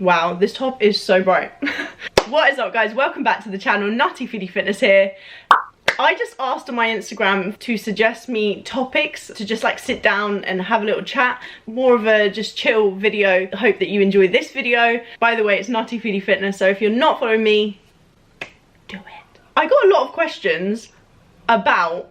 Wow, this top is so bright. What is up, guys? Welcome back to the channel. Nuttyfoodiefitness here. I just asked on my Instagram to suggest me topics to just like sit down and have a little chat. More of a just chill video. I hope that you enjoy this video. By the way, it's Nuttyfoodiefitness, so if you're not following me, do it. I got a lot of questions about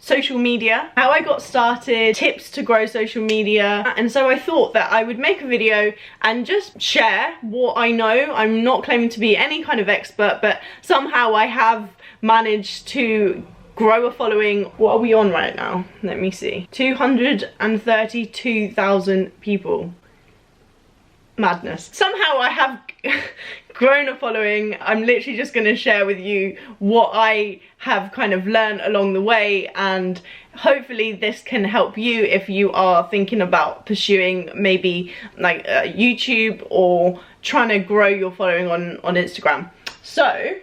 social media, how I got started, tips to grow social media, and so I thought that I would make a video and just share what I know. I'm not claiming to be any kind of expert, but somehow I have managed to grow a following. What are we on right now? Let me see. 232,000 people. Madness. Somehow I have grown a following. I'm literally just going to share with you what I have kind of learned along the way, and hopefully this can help you if you are thinking about pursuing maybe like YouTube or trying to grow your following on Instagram. So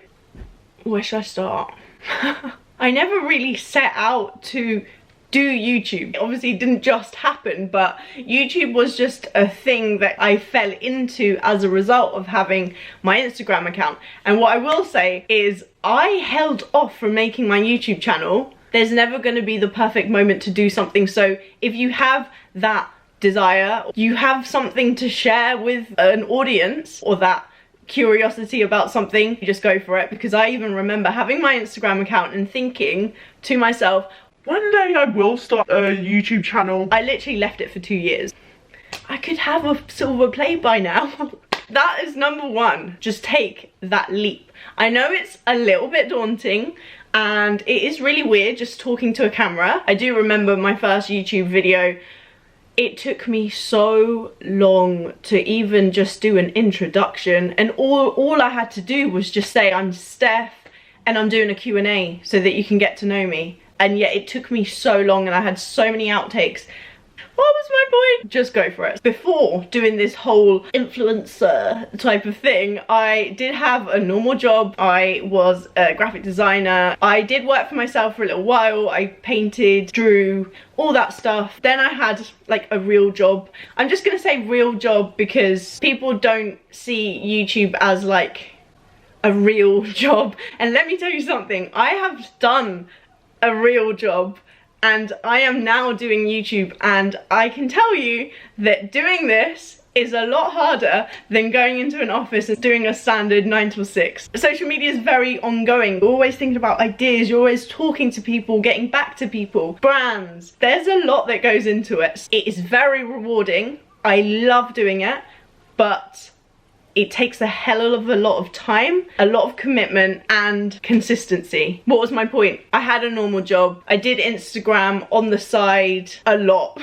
where should I start? I never really set out to do YouTube. Obviously it didn't just happen, but YouTube was just a thing that I fell into as a result of having my Instagram account. And what I will say is I held off from making my YouTube channel. There's never going to be the perfect moment to do something, so if you have that desire, you have something to share with an audience, or that curiosity about something, you just go for it. Because I even remember having my Instagram account and thinking to myself, one day I will start a YouTube channel. I literally left it for 2 years. I could have a silver play by now. That is number one. Just take that leap. I know it's a little bit daunting and it is really weird just talking to a camera. I do remember my first YouTube video. It took me so long to even just do an introduction, and all I had to do was just say I'm Steph and I'm doing a Q&A so that you can get to know me. And yet it took me so long and I had so many outtakes. What was my point? Just go for it. Before doing this whole influencer type of thing, I did have a normal job. I was a graphic designer. I did work for myself for a little while. I painted, drew, all that stuff. Then I had like a real job. I'm just gonna say real job because people don't see YouTube as like a real job. And let me tell you something, I have done a real job and I am now doing YouTube, and I can tell you that doing this is a lot harder than going into an office and doing a standard 9 to 6. Social media is very ongoing. You're always thinking about ideas, you're always talking to people, getting back to people, brands. There's a lot that goes into it. It is very rewarding. I love doing it, but it takes a hell of a lot of time, a lot of commitment and consistency. What was my point? I had a normal job. I did Instagram on the side a lot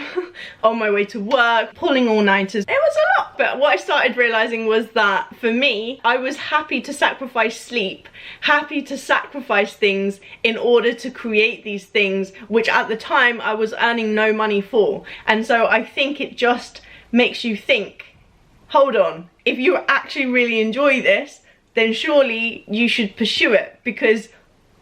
on my way to work, pulling all-nighters. It was a lot. But what I started realizing was that for me, I was happy to sacrifice sleep, happy to sacrifice things in order to create these things, which at the time I was earning no money for. And so I think it just makes you think, hold on, if you actually really enjoy this, then surely you should pursue it, because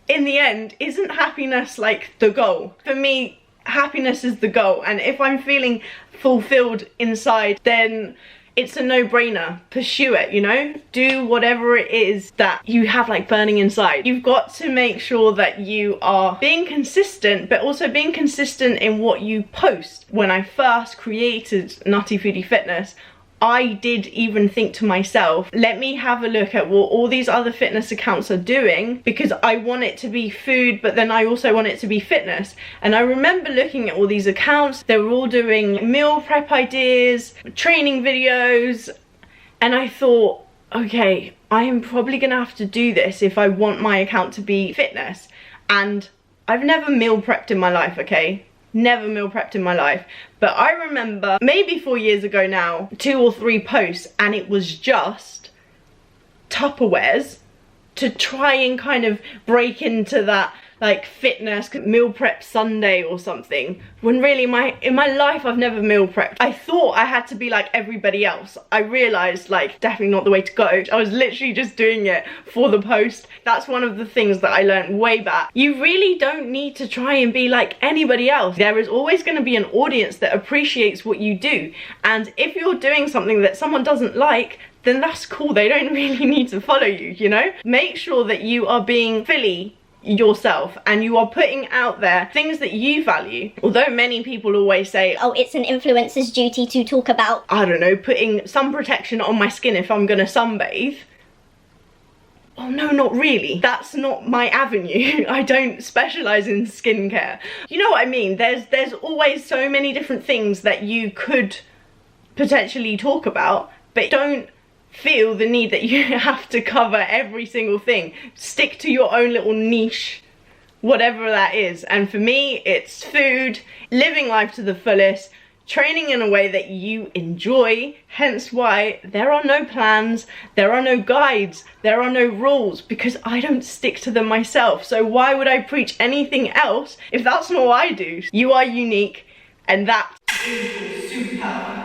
in the end, isn't happiness like the goal? For me, happiness is the goal, and if I'm feeling fulfilled inside, then it's a no-brainer. Pursue it, you know? Do whatever it is that you have like burning inside. You've got to make sure that you are being consistent, but also being consistent in what you post. When I first created Nuttyfoodiefitness, I did even think to myself, let me have a look at what all these other fitness accounts are doing, because I want it to be food, but then I also want it to be fitness. And I remember looking at all these accounts. They were all doing meal prep ideas, training videos, and I thought, okay, I am probably gonna have to do this if I want my account to be fitness. And I've never meal prepped in my life, okay? Never meal prepped in my life. But I remember maybe 4 years ago now, 2 or 3 posts, and it was just Tupperwares to try and kind of break into that like fitness meal prep Sunday or something, when really in my life I've never meal prepped. I thought I had to be like everybody else. I realized like definitely not the way to go. I was literally just doing it for the post. That's one of the things that I learned way back. You really don't need to try and be like anybody else. There is always going to be an audience that appreciates what you do, and if you're doing something that someone doesn't like, then that's cool. They don't really need to follow you, you know? Make sure that you are being fully yourself and you are putting out there things that you value. Although many people always say, oh, it's an influencer's duty to talk about, I don't know, putting sun protection on my skin if I'm gonna sunbathe. Oh no, not really. That's not my avenue. I don't specialize in skincare. You know what I mean? There's always so many different things that you could potentially talk about, but don't feel the need that you have to cover every single thing. Stick to your own little niche, whatever that is. And for me, it's food, living life to the fullest, training in a way that you enjoy, hence why there are no plans, there are no guides, there are no rules, because I don't stick to them myself. So why would I preach anything else if that's not what I do? You are unique, and that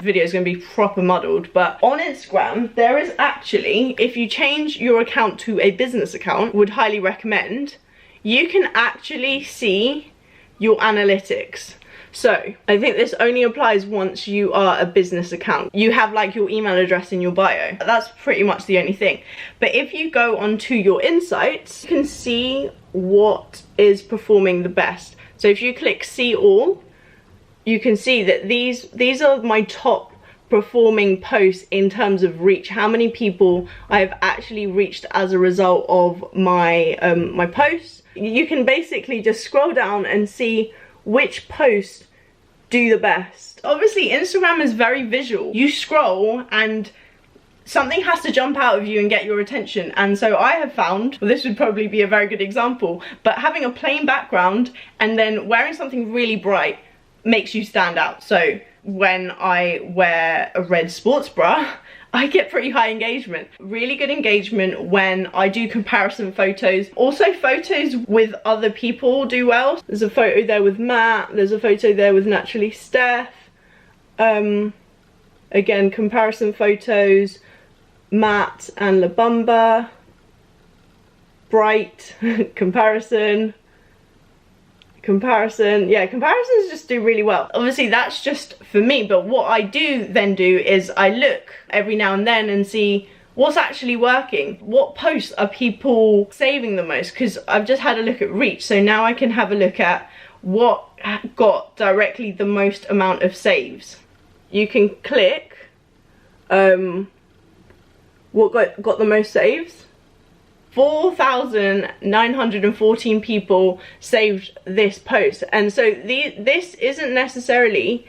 video is going to be proper muddled. But on Instagram, there is actually, if you change your account to a business account, would highly recommend, you can actually see your analytics. So I think this only applies once you are a business account. You have like your email address in your bio. That's pretty much the only thing. But if you go onto your insights, you can see what is performing the best. So if you click see all, you can see that these are my top performing posts in terms of reach, how many people I've actually reached as a result of my my posts. You can basically just scroll down and see which posts do the best. Obviously Instagram is very visual. You scroll and something has to jump out of you and get your attention, and so I have found, well, this would probably be a very good example, but having a plain background and then wearing something really bright makes you stand out. So when I wear a red sports bra, I get pretty high engagement. Really good engagement when I do comparison photos. Also photos with other people do well. There's a photo there with Matt, there's a photo there with Naturally Steph. Again, comparison photos, Matt and La Bamba. Bright, comparison. Yeah, comparisons just do really well. Obviously that's just for me, but what I do then do is I look every now and then and see what's actually working. What posts are people saving the most? Because I've just had a look at reach, so now I can have a look at what got directly the most amount of saves. You can click what got the most saves. 4,914 people saved this post, and so this isn't necessarily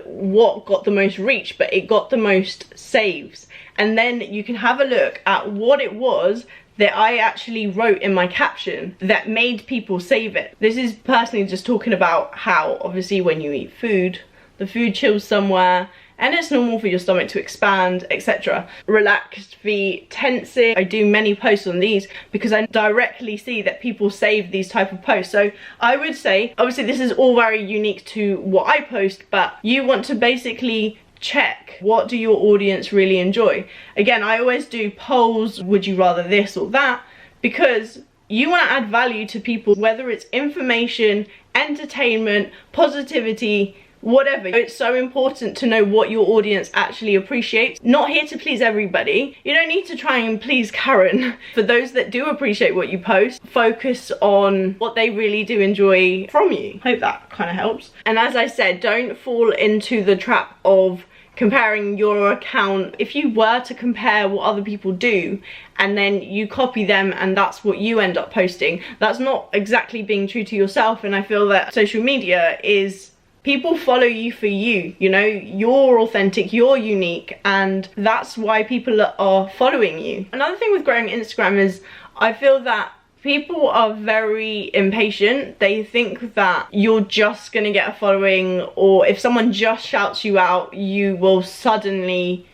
what got the most reach, but it got the most saves. And then you can have a look at what it was that I actually wrote in my caption that made people save it. This is personally just talking about how obviously when you eat food, the food chills somewhere and it's normal for your stomach to expand, etc. Relaxed feet, tensing. I do many posts on these because I directly see that people save these type of posts. So I would say, obviously this is all very unique to what I post, but you want to basically check what do your audience really enjoy. Again, I always do polls, would you rather this or that, because you want to add value to people, whether it's information, entertainment, positivity, whatever. It's so important to know what your audience actually appreciates. Not here to please everybody. You don't need to try and please Karen. For those that do appreciate what you post, focus on what they really do enjoy from you. Hope that kind of helps. And as I said, don't fall into the trap of comparing your account. If you were to compare what other people do and then you copy them and that's what you end up posting, that's not exactly being true to yourself. And I feel that social media is, people follow you for you, you know, you're authentic, you're unique, and that's why people are following you. Another thing with growing Instagram is I feel that people are very impatient. They think that you're just gonna get a following, or if someone just shouts you out, you will suddenly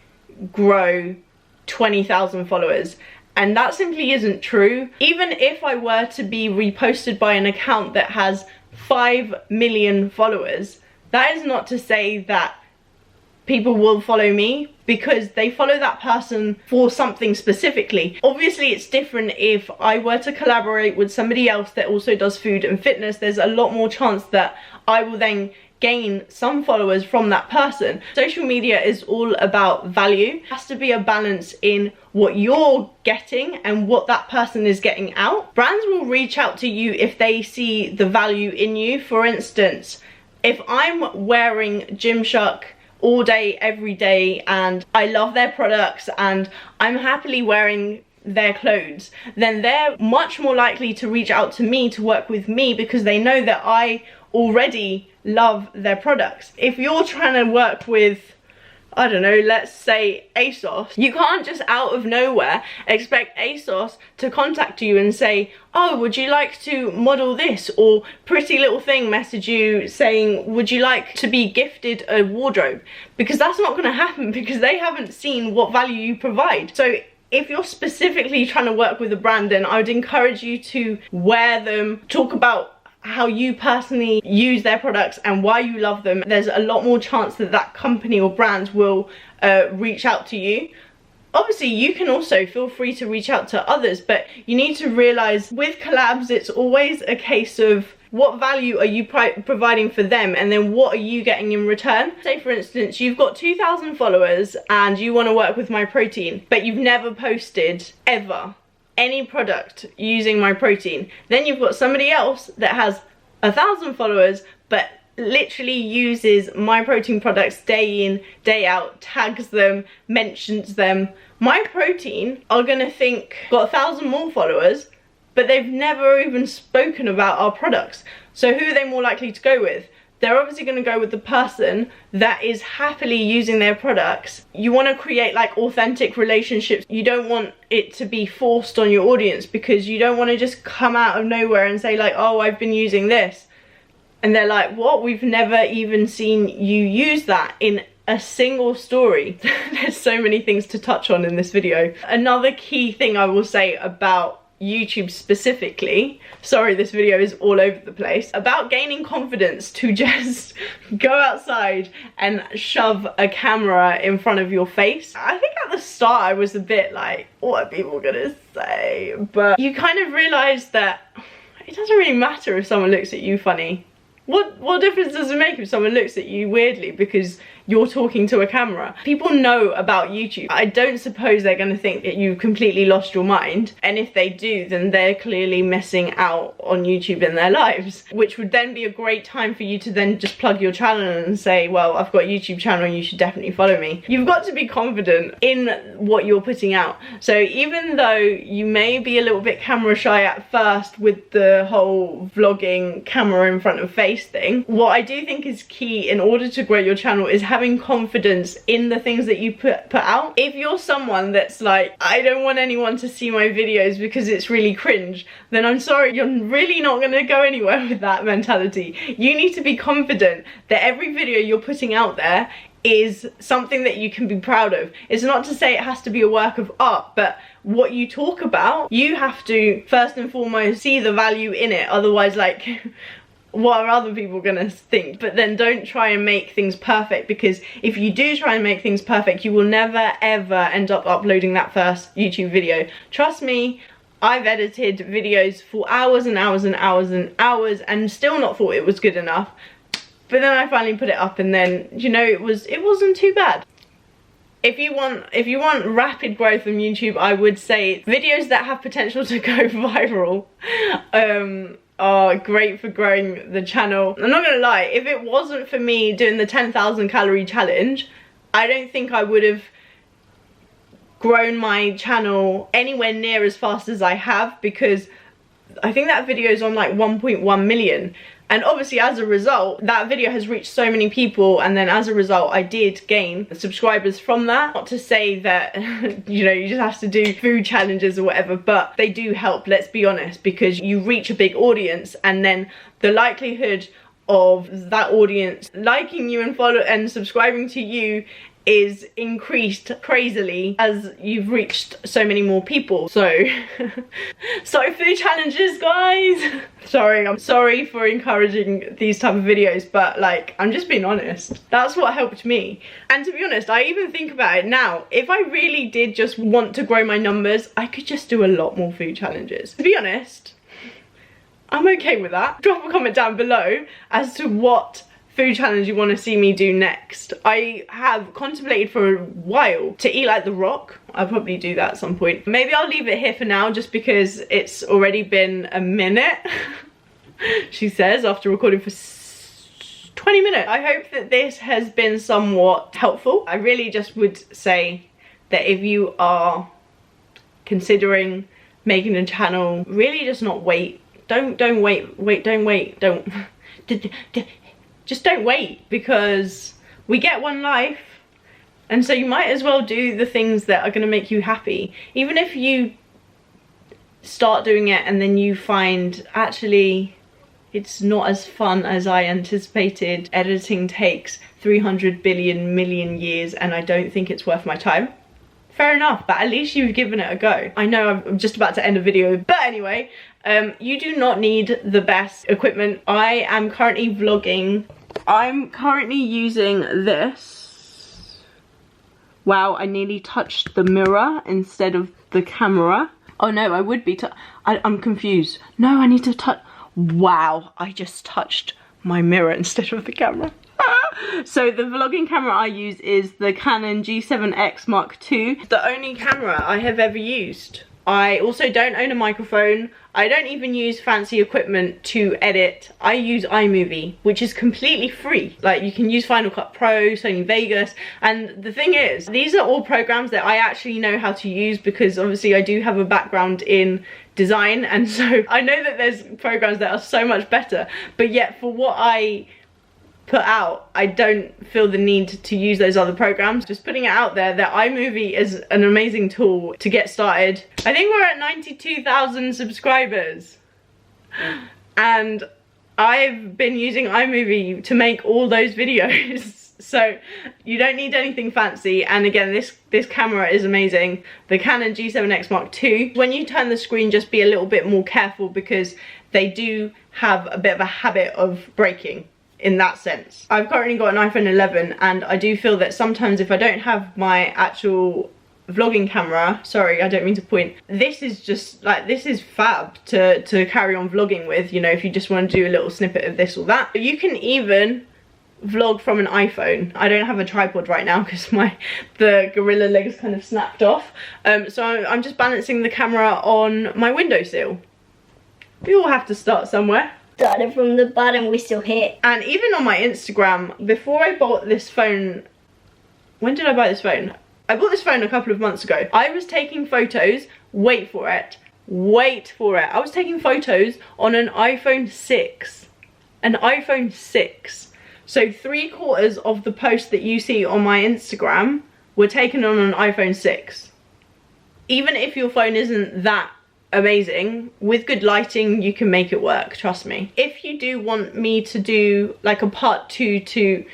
grow 20,000 followers. And that simply isn't true. Even if I were to be reposted by an account that has 5 million followers, that is not to say that people will follow me, because they follow that person for something specifically. Obviously it's different if I were to collaborate with somebody else that also does food and fitness. There's a lot more chance that I will then gain some followers from that person. Social media is all about value. It has to be a balance in what you're getting and what that person is getting out. Brands will reach out to you if they see the value in you. For instance, if I'm wearing Gymshark all day every day and I love their products and I'm happily wearing their clothes, then they're much more likely to reach out to me to work with me because they know that I already love their products. If you're trying to work with, I don't know, let's say ASOS, you can't just out of nowhere expect ASOS to contact you and say, oh, would you like to model this? Or Pretty Little Thing message you saying, would you like to be gifted a wardrobe? Because that's not going to happen, because they haven't seen what value you provide. So if you're specifically trying to work with a brand, then I would encourage you to wear them, talk about how you personally use their products and why you love them. There's a lot more chance that that company or brand will reach out to you. Obviously, you can also feel free to reach out to others, but you need to realize with collabs, it's always a case of what value are you providing for them, and then what are you getting in return. Say for instance, you've got 2,000 followers and you want to work with My Protein, but you've never posted ever any product using My Protein. Then you've got somebody else that has 1,000 followers but literally uses My Protein products day in, day out, tags them, mentions them. My Protein are gonna think, got 1,000 more followers, but they've never even spoken about our products. So who are they more likely to go with? They're obviously going to go with the person that is happily using their products. You want to create like authentic relationships. You don't want it to be forced on your audience, because you don't want to just come out of nowhere and say like, oh, I've been using this. And they're like, what? We've never even seen you use that in a single story. There's so many things to touch on in this video. Another key thing I will say about YouTube specifically, sorry this video is all over the place, about gaining confidence to just go outside and shove a camera in front of your face. I think at the start I was a bit like, what are people gonna say? But you kind of realize that it doesn't really matter if someone looks at you funny. What difference does it make if someone looks at you weirdly because you're talking to a camera? People know about YouTube. I don't suppose they're going to think that you've completely lost your mind. And if they do, then they're clearly missing out on YouTube in their lives, which would then be a great time for you to then just plug your channel and say, well, I've got a YouTube channel, you should definitely follow me. You've got to be confident in what you're putting out. So even though you may be a little bit camera shy at first with the whole vlogging camera in front of face thing, what I do think is key in order to grow your channel is having confidence in the things that you put out. If you're someone that's like, I don't want anyone to see my videos because it's really cringe, then I'm sorry, you're really not going to go anywhere with that mentality. You need to be confident that every video you're putting out there is something that you can be proud of. It's not to say it has to be a work of art, but what you talk about, you have to first and foremost see the value in it. Otherwise, like, what are other people gonna think? But then don't try and make things perfect, because if you do try and make things perfect, you will never ever end up uploading that first YouTube video. Trust me, I've edited videos for hours and hours and hours and hours and still not thought it was good enough. But then I finally put it up and then, you know, it wasn't too bad. If you want rapid growth on YouTube, I would say videos that have potential to go viral are great for growing the channel. I'm not gonna lie, if it wasn't for me doing the 10,000 calorie challenge, I don't think I would have grown my channel anywhere near as fast as I have, because I think that video is on like 1.1 million. And obviously as a result, that video has reached so many people, and then as a result I did gain subscribers from that. Not to say that, you know, you just have to do food challenges or whatever, but they do help, let's be honest, because you reach a big audience, and then the likelihood of that audience liking you and follow and subscribing to you is increased crazily as you've reached so many more people. So sorry, food challenges, guys. I'm sorry for encouraging these type of videos, but like, I'm just being honest. That's what helped me. And to be honest, I even think about it now, if I really did just want to grow my numbers, I could just do a lot more food challenges. To be honest, I'm okay with that. Drop a comment down below as to what food challenge you want to see me do next. I have contemplated for a while to eat like The Rock. I'll probably do that at some point. Maybe I'll leave it here for now just because it's already been a minute, she says, after recording for 20 minutes. I hope that this has been somewhat helpful. I really just would say that if you are considering making a channel, really just not wait. Don't wait. Just don't wait, because we get one life, and so you might as well do the things that are going to make you happy. Even if you start doing it and then you find actually it's not as fun as I anticipated, editing takes 300 billion million years and I don't think it's worth my time, fair enough, but at least you've given it a go. I know I'm just about to end a video, but anyway, you do not need the best equipment. I am currently vlogging. I'm currently using this. Wow, I nearly touched the mirror instead of the camera. Oh no, I would be I'm confused. No, I need to touch. Wow, I just touched my mirror instead of the camera. So the vlogging camera I use is the Canon G7X Mark II. The only camera I have ever used. I also don't own a microphone. I don't even use fancy equipment to edit. I use iMovie, which is completely free. Like, you can use Final Cut Pro, Sony Vegas, and the thing is, these are all programs that I actually know how to use because obviously I do have a background in design, and so I know that there's programs that are so much better, but yet for what I put out, I don't feel the need to use those other programs. Just putting it out there that iMovie is an amazing tool to get started. I think we're at 92,000 subscribers and I've been using iMovie to make all those videos. So you don't need anything fancy, and again, this camera is amazing, the Canon G7X Mark II. When you turn the screen, just be a little bit more careful because they do have a bit of a habit of breaking in that sense. I've currently got an iPhone 11 and I do feel that sometimes if I don't have my actual vlogging camera, sorry, I don't mean to point, this is just like, this is fab to carry on vlogging with, you know, if you just want to do a little snippet of this or that. But you can even vlog from an iPhone. I don't have a tripod right now because the gorilla leg is kind of snapped off, so I'm just balancing the camera on my windowsill. We all have to start somewhere. Started from the bottom, we still hit. And even on my Instagram, before I bought this phone, when did I buy this phone? I bought this phone a couple of months ago. I was taking photos, wait for it, I was taking photos on an iPhone 6. An iPhone 6. So 3/4 of the posts that you see on my Instagram were taken on an iPhone 6. Even if your phone isn't that amazing, with good lighting you can make it work, trust me. If you do want me to do like a part 2 to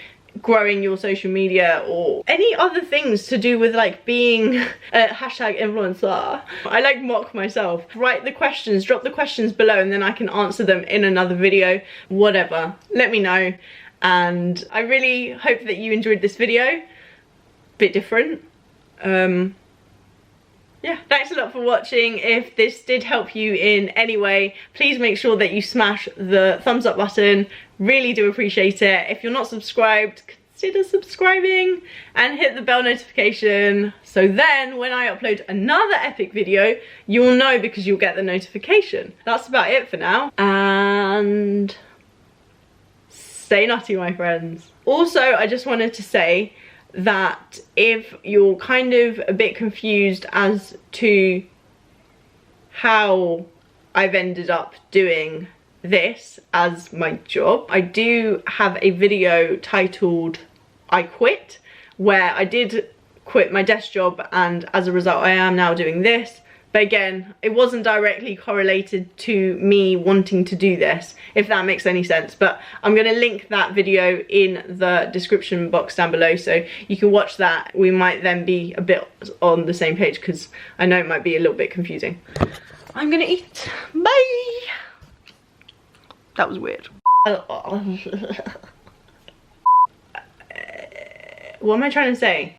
growing your social media or any other things to do with like being a hashtag influencer, I like mock myself, write the questions, drop the questions below, and then I can answer them in another video, whatever, let me know. And I really hope that you enjoyed this video, bit different. Yeah, thanks a lot for watching. If this did help you in any way, please make sure that you smash the thumbs up button. Really do appreciate it. If you're not subscribed, consider subscribing and hit the bell notification. So then when I upload another epic video, you'll know because you'll get the notification. That's about it for now. And stay nutty, my friends. Also, I just wanted to say that if you're kind of a bit confused as to how I've ended up doing this as my job, I do have a video titled I Quit, where I did quit my desk job and as a result I am now doing this. But again, it wasn't directly correlated to me wanting to do this, if that makes any sense. But I'm going to link that video in the description box down below so you can watch that. We might then be a bit on the same page because I know it might be a little bit confusing. I'm going to eat. Bye! That was weird. What am I trying to say?